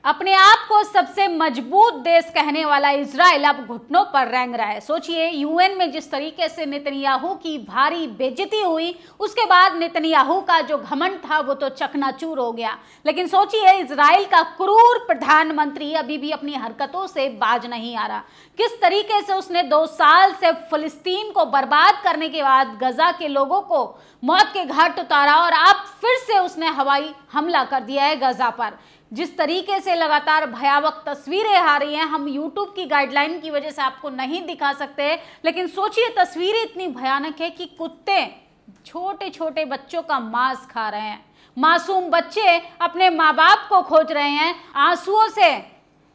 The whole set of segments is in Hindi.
अपने आप को सबसे मजबूत देश कहने वाला इजराइल अब घुटनों पर रेंग रहा है। सोचिए, यूएन में जिस तरीके से नेतन्याहू की भारी बेइज्जती हुई, उसके बाद नेतन्याहू का जो घमंड था वो तो चकनाचूर हो गया। लेकिन सोचिए, इजराइल का क्रूर प्रधानमंत्री अभी भी अपनी हरकतों से बाज नहीं आ रहा। किस तरीके से उसने 2 साल से फिलिस्तीन को बर्बाद करने के बाद गजा के लोगों को मौत के घाट उतारा और अब फिर से उसने हवाई हमला कर दिया है गजा पर। जिस तरीके से लगातार भयावह तस्वीरें आ रही हैं, हम YouTube की गाइडलाइन की वजह से आपको नहीं दिखा सकते, लेकिन सोचिए, तस्वीरें इतनी भयानक है कि कुत्ते छोटे छोटे बच्चों का मांस खा रहे हैं। मासूम बच्चे अपने माँ बाप को खोज रहे हैं। आंसुओं से,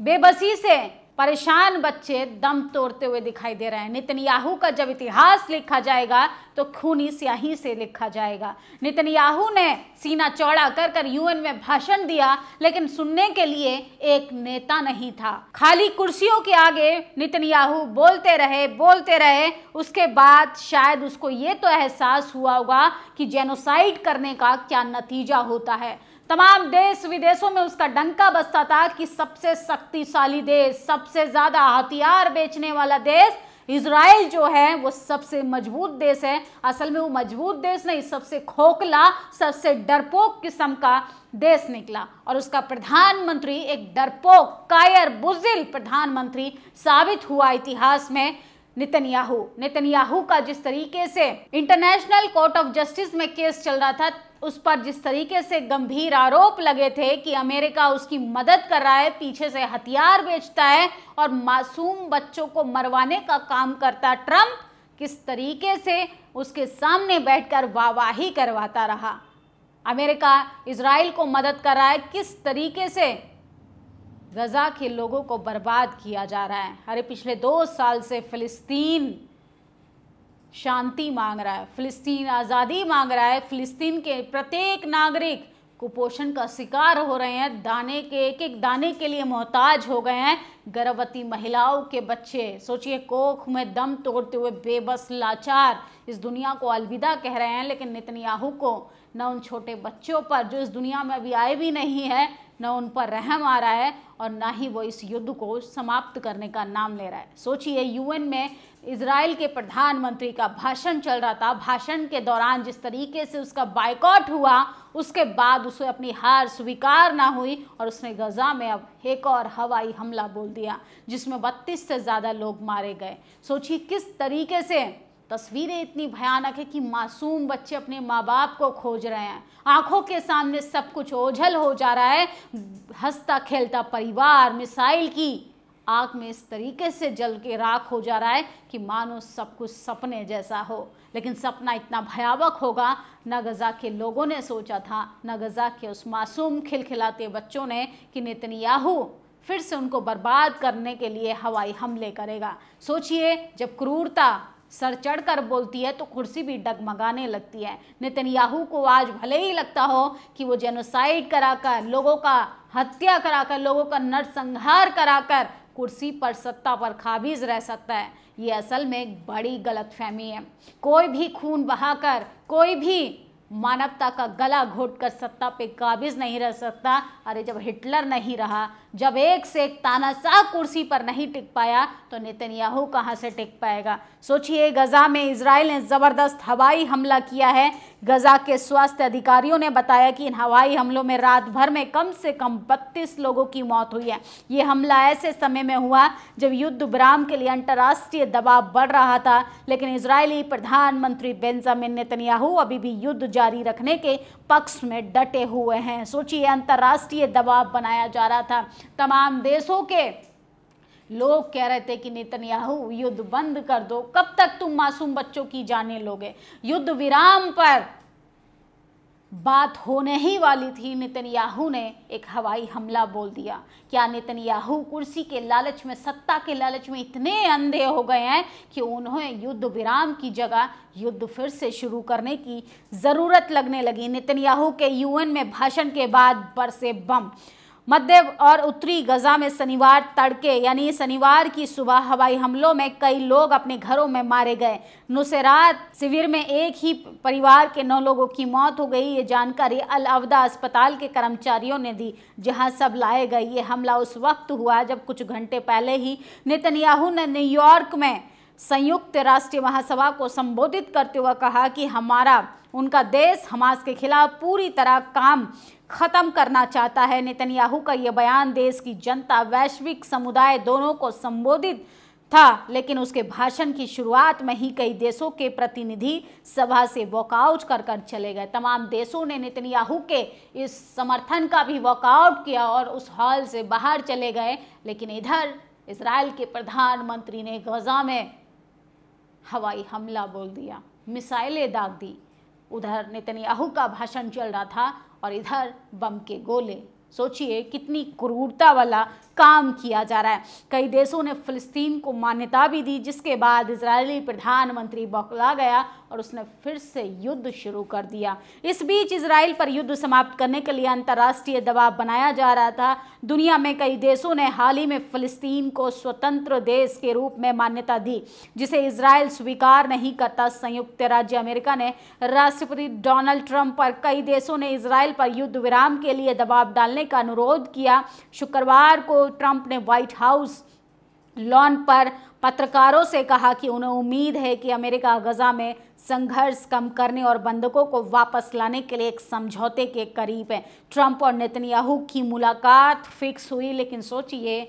बेबसी से परेशान बच्चे दम तोड़ते हुए दिखाई दे रहे हैं। नेतन्याहू का जब इतिहास लिखा जाएगा तो खूनी स्याही से लिखा जाएगा। नेतन्याहू ने सीना चौड़ा कर कर यूएन में भाषण दिया, लेकिन सुनने के लिए एक नेता नहीं था। खाली कुर्सियों के आगे नेतन्याहू बोलते रहे। उसके बाद शायद उसको ये तो एहसास हुआ होगा कि जेनोसाइड करने का क्या नतीजा होता है। तमाम देश विदेशों में उसका डंका बजता था कि सबसे शक्तिशाली देश, सबसे ज्यादा हथियार बेचने वाला देश इजराइल जो है वो सबसे मजबूत देश है। असल में वो मजबूत देश नहीं, सबसे खोखला, सबसे डरपोक किस्म का देश निकला और उसका प्रधानमंत्री एक डरपोक, कायर, बुज़िल प्रधानमंत्री साबित हुआ इतिहास में। नेतन्याहू का जिस तरीके से इंटरनेशनल कोर्ट ऑफ जस्टिस में केस चल रहा था, उस पर जिस तरीके से गंभीर आरोप लगे थे कि अमेरिका उसकी मदद कर रहा है, पीछे से हथियार बेचता है और मासूम बच्चों को मरवाने का काम करता ट्रंप, किस तरीके से उसके सामने बैठकर वाहवाही करवाता रहा। अमेरिका इजराइल को मदद कर रहा है, किस तरीके से गजा के लोगों को बर्बाद किया जा रहा है। अरे पिछले 2 साल से फिलिस्तीन शांति मांग रहा है, फिलिस्तीन आज़ादी मांग रहा है। फिलिस्तीन के प्रत्येक नागरिक कुपोषण का शिकार हो रहे हैं, दाने के एक दाने के लिए मोहताज हो गए हैं। गर्भवती महिलाओं के बच्चे, सोचिए, कोख में दम तोड़ते हुए बेबस, लाचार इस दुनिया को अलविदा कह रहे हैं। लेकिन नेतन्याहू को न उन छोटे बच्चों पर जो इस दुनिया में अभी आए भी नहीं है, न उन पर रहम आ रहा है और ना ही वो इस युद्ध को समाप्त करने का नाम ले रहा है। सोचिए, यूएन में इजराइल के प्रधानमंत्री का भाषण चल रहा था। भाषण के दौरान जिस तरीके से उसका बायकॉट हुआ, उसके बाद उसे अपनी हार स्वीकार ना हुई और उसने गजा में अब एक और हवाई हमला बोल दिया, जिसमें 32 से ज़्यादा लोग मारे गए। सोचिए किस तरीके से तस्वीरें इतनी भयानक है कि मासूम बच्चे अपने माँ बाप को खोज रहे हैं। आंखों के सामने सब कुछ ओझल हो जा रहा है। हंसता खेलता परिवार मिसाइल की आग में इस तरीके से जल के राख हो जा रहा है कि मानो सब कुछ सपने जैसा हो। लेकिन सपना इतना भयावह होगा न गजा के लोगों ने सोचा था, न गजा के उस मासूम खिलखिलाते बच्चों ने, कि नेतन्याहू फिर से उनको बर्बाद करने के लिए हवाई हमले करेगा। सोचिए, जब क्रूरता सर चढ़कर बोलती है तो कुर्सी भी डगमगाने लगती है। नेतन्याहू को आज भले ही लगता हो कि वो जेनोसाइड कराकर, लोगों का हत्या कराकर, लोगों का नरसंहार कराकर कुर्सी पर, सत्ता पर काबिज रह सकता है, ये असल में एक बड़ी गलतफहमी है। कोई भी खून बहाकर, कोई भी मानवता का गला घोटकर सत्ता पे काबिज नहीं रह सकता। अरे जब हिटलर नहीं रहा, जब एक से एक तानाशाह कुर्सी पर नहीं टिक पाया, तो नेतन्याहू कहाँ से टिक पाएगा। सोचिए, गजा में इजराइल ने ज़बरदस्त हवाई हमला किया है। गजा के स्वास्थ्य अधिकारियों ने बताया कि इन हवाई हमलों में रात भर में कम से कम 32 लोगों की मौत हुई है। ये हमला ऐसे समय में हुआ जब युद्ध विराम के लिए अंतर्राष्ट्रीय दबाव बढ़ रहा था, लेकिन इजरायली प्रधानमंत्री बेंजामिन नेतन्याहू अभी भी युद्ध जारी रखने के पक्ष में डटे हुए हैं। सोचिए, अंतर्राष्ट्रीय दबाव बनाया जा रहा था। तमाम देशों के लोग कह रहे थे कि नेतन्याहू युद्ध बंद कर दो, कब तक तुम मासूम बच्चों की जानें लोगे। युद्ध विराम पर बात होने ही वाली थी, नेतन्याहू ने एक हवाई हमला बोल दिया। क्या नेतन्याहू कुर्सी के लालच में, सत्ता के लालच में इतने अंधे हो गए हैं कि उन्हें युद्ध विराम की जगह युद्ध फिर से शुरू करने की ज़रूरत लगने लगी। नेतन्याहू के यूएन में भाषण के बाद बरसे बम। मध्य और उत्तरी गजा में शनिवार तड़के यानी शनिवार की सुबह हवाई हमलों में कई लोग अपने घरों में मारे गए। नुसैरात शिविर में एक ही परिवार के 9 लोगों की मौत हो गई। ये जानकारी अल अवदा अस्पताल के कर्मचारियों ने दी, जहां सब लाए गए। ये हमला उस वक्त हुआ जब कुछ घंटे पहले ही नेतन्याहू ने न्यूयॉर्क में संयुक्त राष्ट्र महासभा को संबोधित करते हुए कहा कि उनका देश हमास के खिलाफ पूरी तरह काम खत्म करना चाहता है। नेतन्याहू का यह बयान देश की जनता, वैश्विक समुदाय दोनों को संबोधित था, लेकिन उसके भाषण की शुरुआत में ही कई देशों के प्रतिनिधि सभा से वॉकआउट कर चले गए। तमाम देशों ने नेतन्याहू के इस समर्थन का भी वॉकआउट किया और उस हॉल से बाहर चले गए। लेकिन इधर इजराइल के प्रधानमंत्री ने गजा में हवाई हमला बोल दिया, मिसाइलें दाग दी। उधर नेतन्याहू का भाषण चल रहा था और इधर बम के गोले। सोचिए कितनी क्रूरता वाला काम किया जा रहा है। कई देशों ने फिलिस्तीन को मान्यता भी दी, जिसके बाद इजरायली प्रधानमंत्री बौखला गया और उसने फिर से युद्ध शुरू कर दिया। इस बीच इजराइल पर युद्ध समाप्त करने के लिए अंतर्राष्ट्रीय दबाव बनाया जा रहा था। दुनिया में कई देशों ने हाल ही में फिलिस्तीन को स्वतंत्र देश के रूप में मान्यता दी, जिसे इजराइल स्वीकार नहीं करता। संयुक्त राज्य अमेरिका ने राष्ट्रपति डोनाल्ड ट्रंप पर कई देशों ने इजराइल पर युद्ध विराम के लिए दबाव डालने का अनुरोध किया। शुक्रवार को ट्रंप ने व्हाइट हाउस लॉन पर पत्रकारों से कहा कि उन्हें उम्मीद है कि अमेरिका गजा में संघर्ष कम करने और बंधकों को वापस लाने के लिए एक समझौते के करीब है। ट्रंप और नेतन्याहू की मुलाकात फिक्स हुई, लेकिन सोचिए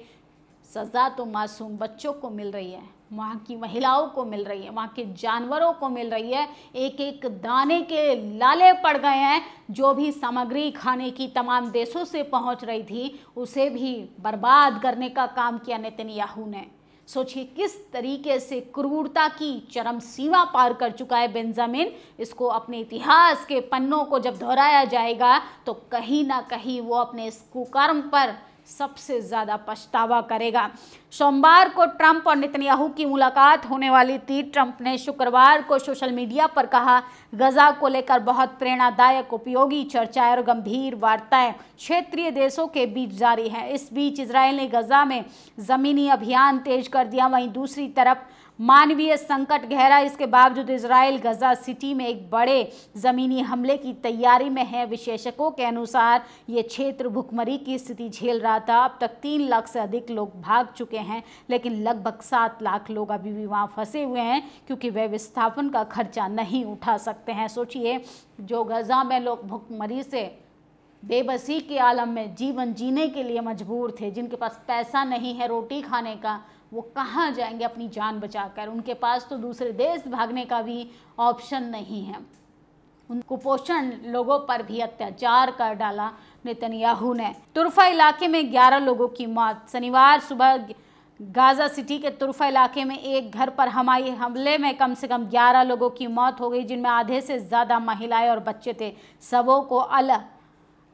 सजा तो मासूम बच्चों को मिल रही है, वहाँ की महिलाओं को मिल रही है, वहाँ के जानवरों को मिल रही है। एक एक दाने के लाले पड़ गए हैं। जो भी सामग्री खाने की तमाम देशों से पहुँच रही थी, उसे भी बर्बाद करने का काम किया नेतन्याहू ने। सोचिए किस तरीके से क्रूरता की चरम सीमा पार कर चुका है बेंजामिन। इसको अपने इतिहास के पन्नों को जब दोहराया जाएगा तो कहीं ना कहीं वो अपने इस कुकर्म पर सबसे ज्यादा पछतावा करेगा। सोमवार को ट्रंप और नेतन्याहू की मुलाकात होने वाली थी। ट्रंप ने शुक्रवार को सोशल मीडिया पर कहा, गजा को लेकर बहुत प्रेरणादायक, उपयोगी चर्चाएं और गंभीर वार्ताएं क्षेत्रीय देशों के बीच जारी हैं। इस बीच इजराइल ने गजा में जमीनी अभियान तेज कर दिया। वहीं दूसरी तरफ मानवीय संकट गहरा। इसके बावजूद इजराइल गजा सिटी में एक बड़े जमीनी हमले की तैयारी में है। विशेषज्ञों के अनुसार ये क्षेत्र भुखमरी की स्थिति झेल रहा था। अब तक 3 लाख से अधिक लोग भाग चुके हैं, लेकिन लगभग 7 लाख लोग अभी भी वहाँ फंसे हुए हैं, क्योंकि वे विस्थापन का खर्चा नहीं उठा सकते हैं। सोचिए जो गजा में लोग भुखमरी से बेबसी के आलम में जीवन जीने के लिए मजबूर थे, जिनके पास पैसा नहीं है रोटी खाने का, वो कहाँ जाएंगे अपनी जान बचाकर। उनके पास तो दूसरे देश भागने का भी ऑप्शन नहीं है। उन कुपोषण लोगों पर भी अत्याचार कर डाला नेतन्याहू ने। तुर्फा इलाके में 11 लोगों की मौत। शनिवार सुबह गाजा सिटी के तुर्फा इलाके में एक घर पर हवाई हमले में कम से कम 11 लोगों की मौत हो गई, जिनमें आधे से ज़्यादा महिलाएं और बच्चे थे। सबों को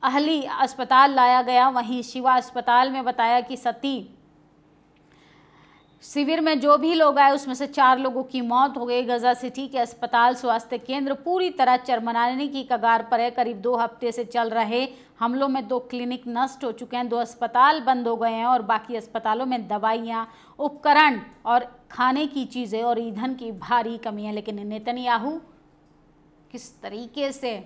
अहली अस्पताल लाया गया। वहीं शिवा अस्पताल में बताया कि सती शिविर में जो भी लोग आए उसमें से 4 लोगों की मौत हो गई। गजा सिटी के अस्पताल स्वास्थ्य केंद्र पूरी तरह चरमराने की कगार पर है। करीब 2 हफ्ते से चल रहे हमलों में 2 क्लिनिक नष्ट हो चुके हैं, 2 अस्पताल बंद हो गए हैं और बाकी अस्पतालों में दवाइयाँ, उपकरण और खाने की चीज़ें और ईंधन की भारी कमी है। लेकिन नेतन्याहू किस तरीके से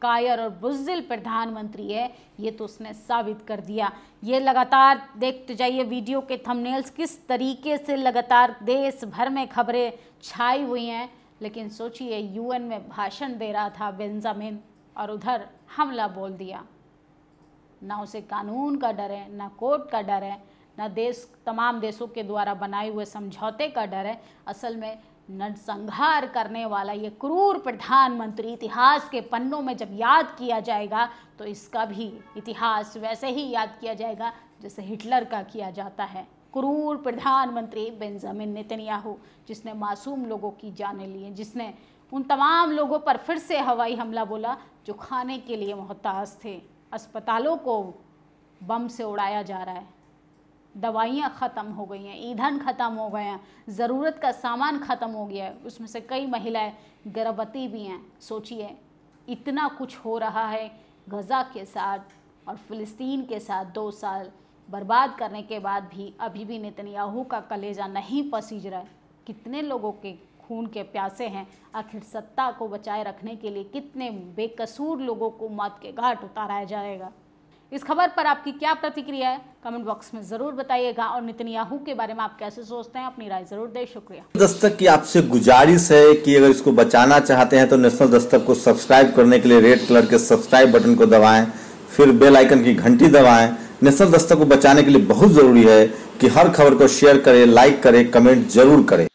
कायर और बुज़दिल प्रधानमंत्री है, ये तो उसने साबित कर दिया। ये लगातार देखते जाइए वीडियो के थंबनेल्स, किस तरीके से लगातार देश भर में खबरें छाई हुई हैं। लेकिन सोचिए यूएन में भाषण दे रहा था बेंजामिन और उधर हमला बोल दिया। ना उसे कानून का डर है, ना कोर्ट का डर है, ना तमाम देशों के द्वारा बनाए हुए समझौते का डर है। असल में नरसंहार करने वाला ये क्रूर प्रधानमंत्री इतिहास के पन्नों में जब याद किया जाएगा तो इसका भी इतिहास वैसे ही याद किया जाएगा जैसे हिटलर का किया जाता है। क्रूर प्रधानमंत्री बेंजामिन नेतन्याहू, जिसने मासूम लोगों की जानें ली, जिसने उन तमाम लोगों पर फिर से हवाई हमला बोला जो खाने के लिए मोहताज थे। अस्पतालों को बम से उड़ाया जा रहा है, दवाइयाँ ख़त्म हो गई हैं, ईंधन ख़त्म हो गए हैं, ज़रूरत का सामान ख़त्म हो गया है। उसमें से कई महिलाएं गर्भवती भी हैं। सोचिए इतना कुछ हो रहा है गजा के साथ और फिलिस्तीन के साथ 2 साल बर्बाद करने के बाद भी अभी भी नेतन्याहू का कलेजा नहीं पसीज रहा है। कितने लोगों के खून के प्यासे हैं, आखिर सत्ता को बचाए रखने के लिए कितने बेकसूर लोगों को मौत के घाट उतारा जाएगा। इस खबर पर आपकी क्या प्रतिक्रिया है, कमेंट बॉक्स में जरूर बताइएगा। और नेतन्याहू के बारे में आप कैसे सोचते हैं, अपनी राय जरूर दें। शुक्रिया। दस्तक की आपसे गुजारिश है कि अगर इसको बचाना चाहते हैं तो नेशनल दस्तक को सब्सक्राइब करने के लिए रेड कलर के सब्सक्राइब बटन को दबाएं, फिर बेल आइकन की घंटी दबाएं। नेशनल दस्तक को बचाने के लिए बहुत जरूरी है कि हर खबर को शेयर करें, लाइक करें, कमेंट जरूर करें।